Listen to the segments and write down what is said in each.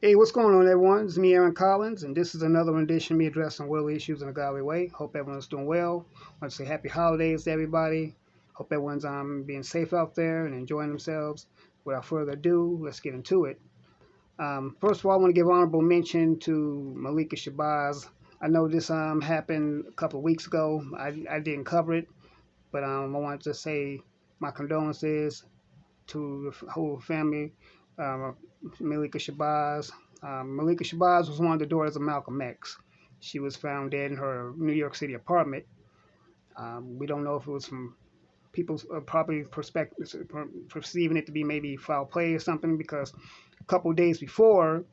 Hey, what's going on, everyone? It's me, Aaron Collins, and this is another rendition of me addressing world issues in a godly way. Hope everyone's doing well. I want to say happy holidays to everybody. Hope everyone's being safe out there and enjoying themselves. Without further ado, let's get into it. First of all, I want to give honorable mention to Malika Shabazz. I know this happened a couple of weeks ago. I didn't cover it, but I wanted to say my condolences to the whole family. Um, Malika Shabazz. Malika Shabazz was one of the daughters of Malcolm X. She was found dead in her New York City apartment. We don't know if it was from people's probably perspective, perceiving it to be maybe foul play or something, because a couple of days before,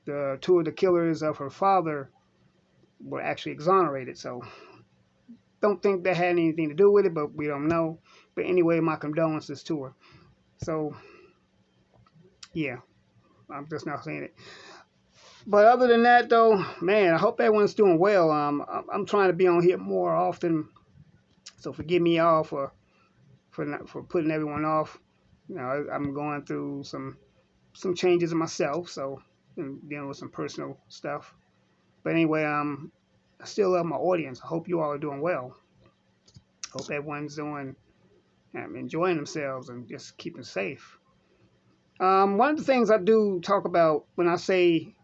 the two of the killers of her father were actually exonerated. So don't think that had anything to do with it, but we don't know. But anyway, my condolences to her. So yeah, I'm just not saying it. But other than that, though, man, I hope everyone's doing well. I'm trying to be on here more often, so forgive me all for putting everyone off. You know, I'm going through some changes in myself, so and dealing with some personal stuff. But anyway, I still love my audience. I hope you all are doing well. Hope everyone's doing enjoying themselves and just keeping safe. One of the things I do talk about when I say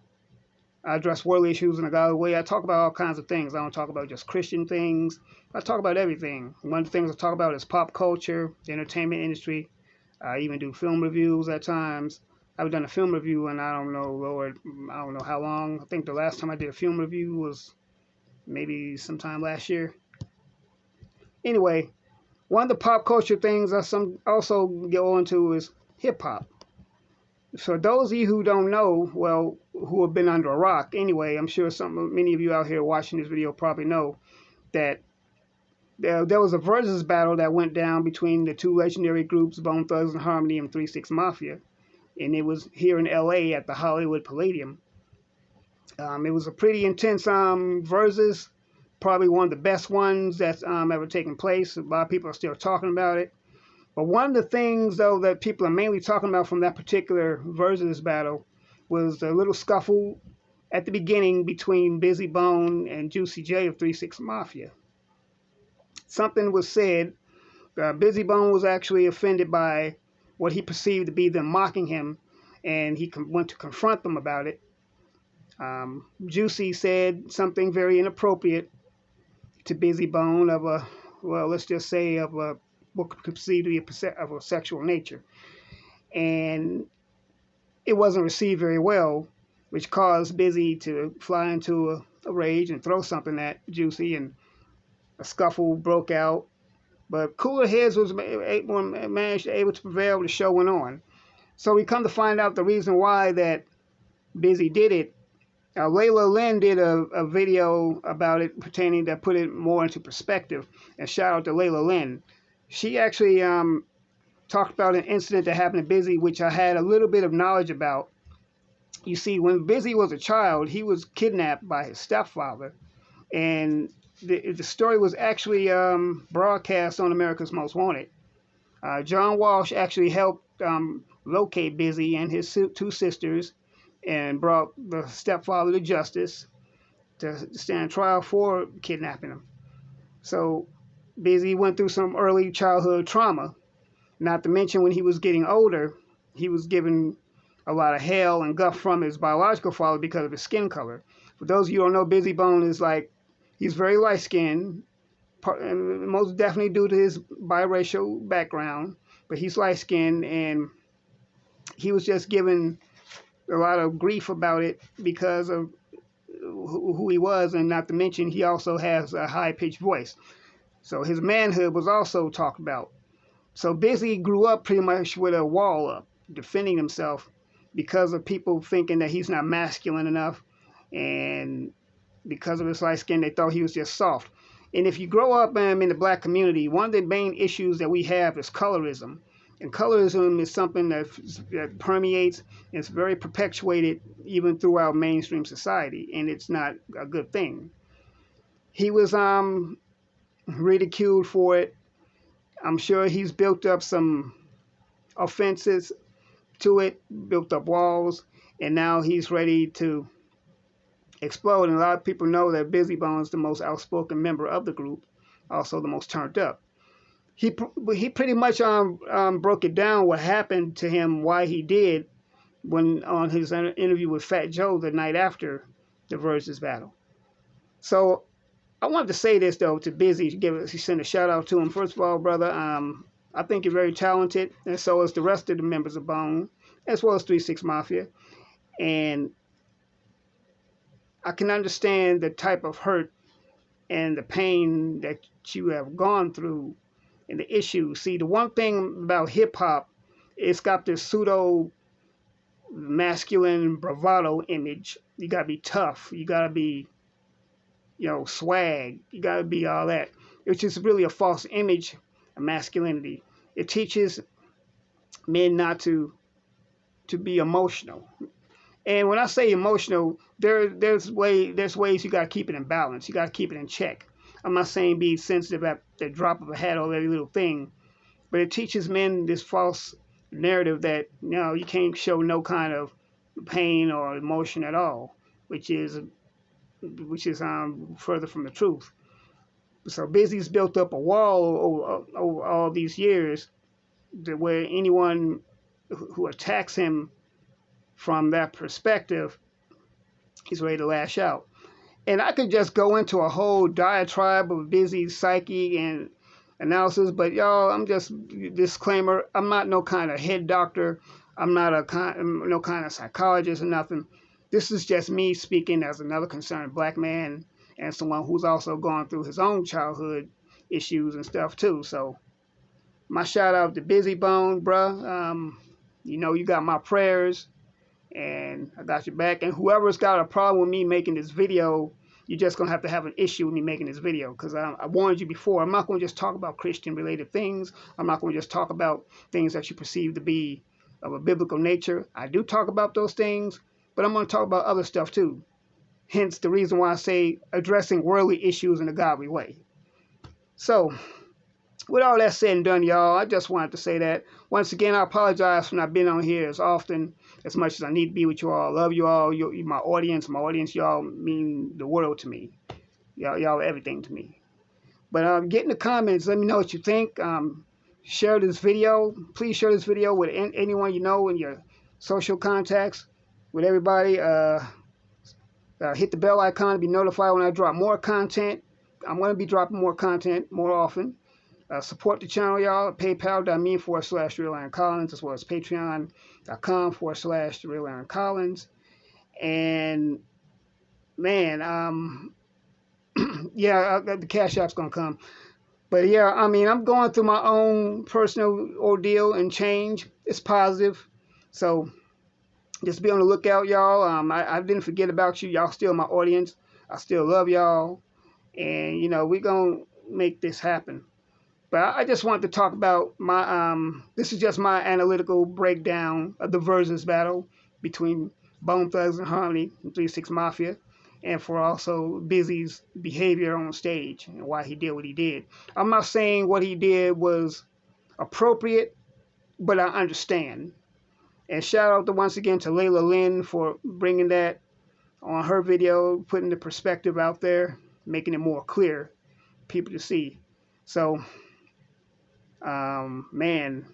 I address world issues in a godly way. I talk about all kinds of things. I don't talk about just Christian things. I talk about everything. One of the things I talk about is pop culture, the entertainment industry. I even do film reviews at times. I've done a film review, and I don't know, Lord, I don't know how long. I think the last time I did a film review was maybe sometime last year. Anyway, one of the pop culture things I also go into is hip hop. For those of you who don't know, well, who have been under a rock, anyway, I'm sure many of you out here watching this video probably know that there was a versus battle that went down between the two legendary groups, Bone Thugs and Harmony and 3 6 Mafia, and it was here in LA at the Hollywood Palladium. It was a pretty intense versus, probably one of the best ones that's ever taken place. A lot of people are still talking about it. But one of the things, though, that people are mainly talking about from that particular versus battle was the little scuffle at the beginning between Bizzy Bone and Juicy J of 3 6 Mafia. Something was said. Bizzy Bone was actually offended by what he perceived to be them mocking him, and he went to confront them about it. Juicy said something very inappropriate to Bizzy Bone of a, well, let's just say of a what could perceived to be of a sexual nature. And it wasn't received very well, which caused Bizzy to fly into a rage and throw something at Juicy, and a scuffle broke out. But cooler heads was managed able to prevail. The show went on. So we come to find out the reason why that Bizzy did it. Layla Lynn did a video about it pertaining that put it more into perspective. And shout out to Layla Lynn. She actually talked about an incident that happened to Bizzy, which I had a little bit of knowledge about. You see, when Bizzy was a child, he was kidnapped by his stepfather, and the story was actually broadcast on America's Most Wanted. John Walsh actually helped locate Bizzy and his two sisters and brought the stepfather to justice to stand trial for kidnapping him. So Bizzy went through some early childhood trauma. Not to mention when he was getting older, he was given a lot of hell and guff from his biological father because of his skin color. For those of you who don't know, Bizzy Bone is like, he's very light skinned, most definitely due to his biracial background, but he's light skinned, and he was just given a lot of grief about it because of who he was, and not to mention he also has a high pitched voice. So his manhood was also talked about. So Bizzy grew up pretty much with a wall up, defending himself because of people thinking that he's not masculine enough, and because of his light skin, they thought he was just soft. And if you grow up in the black community, one of the main issues that we have is colorism. And colorism is something that permeates and it's very perpetuated even throughout mainstream society, and it's not a good thing. He was ridiculed for it. I'm sure he's built up some offenses to it, built up walls, and now he's ready to explode. And a lot of people know that Bizzy Bone is the most outspoken member of the group, also the most turned up. He pretty much broke it down what happened to him, why he did when on his interview with Fat Joe the night after the Versus battle. So I wanted to say this though to Bizzy, send a shout out to him. First of all, brother, I think you're very talented, and so is the rest of the members of Bone, as well as 3-6 Mafia. And I can understand the type of hurt and the pain that you have gone through and the issues. See, the one thing about hip hop, it's got this pseudo masculine bravado image. You gotta be tough. You gotta be, swag. You gotta be all that, which is really a false image of masculinity. It teaches men not to be emotional. And when I say emotional, there's ways you gotta keep it in balance. You gotta keep it in check. I'm not saying be sensitive at the drop of a hat over every little thing, but it teaches men this false narrative that you can't show no kind of pain or emotion at all, which is further from the truth. So Bizzy's built up a wall over all these years where anyone who attacks him from that perspective, he's ready to lash out. And I could just go into a whole diatribe of Bizzy's psyche and analysis, but y'all, I'm just disclaimer. I'm not no kind of head doctor. I'm not no kind of psychologist or nothing. This is just me speaking as another concerned black man and someone who's also gone through his own childhood issues and stuff too. So my shout out to Bizzy Bone, bruh. You got my prayers, and I got your back. And whoever's got a problem with me making this video, you're just going to have an issue with me making this video, because I warned you before. I'm not going to just talk about Christian-related things. I'm not going to just talk about things that you perceive to be of a biblical nature. I do talk about those things, but I'm going to talk about other stuff too. Hence the reason why I say addressing worldly issues in a godly way. So, with all that said and done, y'all, I just wanted to say that. Once again, I apologize for not being on here as often, as much as I need to be with you all. I love you all. You're my audience. My audience, y'all mean the world to me. Y'all are everything to me. But get in the comments. Let me know what you think. Share this video. Please share this video with anyone you know in your social contacts, with everybody. Hit the bell icon to be notified when I drop more content. I'm going to be dropping more content more often. Support the channel, y'all, at paypal.me/RealAaronCollins, as well as patreon.com/RealAaronCollins. And, man, yeah, the Cash App's going to come. But, yeah, I mean, I'm going through my own personal ordeal and change. It's positive. So, just be on the lookout, y'all. I didn't forget about you. Y'all still my audience. I still love y'all. And, we're going to make this happen. But I just wanted to talk about my, this is just my analytical breakdown of the Versus battle between Bone Thugs and Harmony and 3-6 Mafia, and for also Bizzy's behavior on stage and why he did what he did. I'm not saying what he did was appropriate, but I understand. And shout out once again to Layla Lynn for bringing that on her video, putting the perspective out there, making it more clear, people to see. So, man,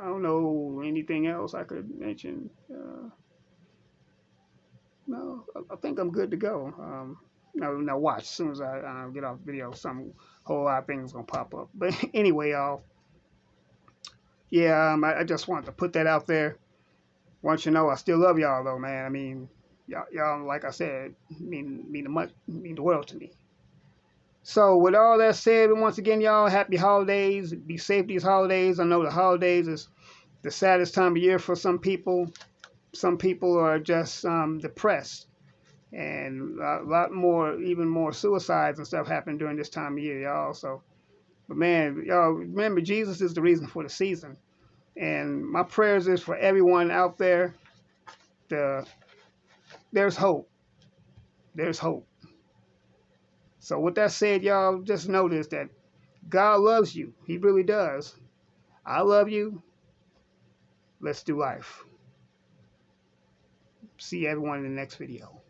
I don't know anything else I could mention. No, I think I'm good to go. Now watch, as soon as I get off the video, some whole lot of things gonna pop up. But anyway, y'all, yeah, I just wanted to put that out there. Want you to know I still love y'all though, man. I mean, y'all, like I said, mean the world to me. So with all that said, once again, y'all, happy holidays. Be safe these holidays. I know the holidays is the saddest time of year for some people. Some people are just depressed. And a lot more, even more suicides and stuff happen during this time of year, y'all. So, but man, y'all, remember, Jesus is the reason for the season. And my prayers is for everyone out there. There's hope. There's hope. So with that said, y'all, just notice that God loves you. He really does. I love you. Let's do life. see everyone in the next video.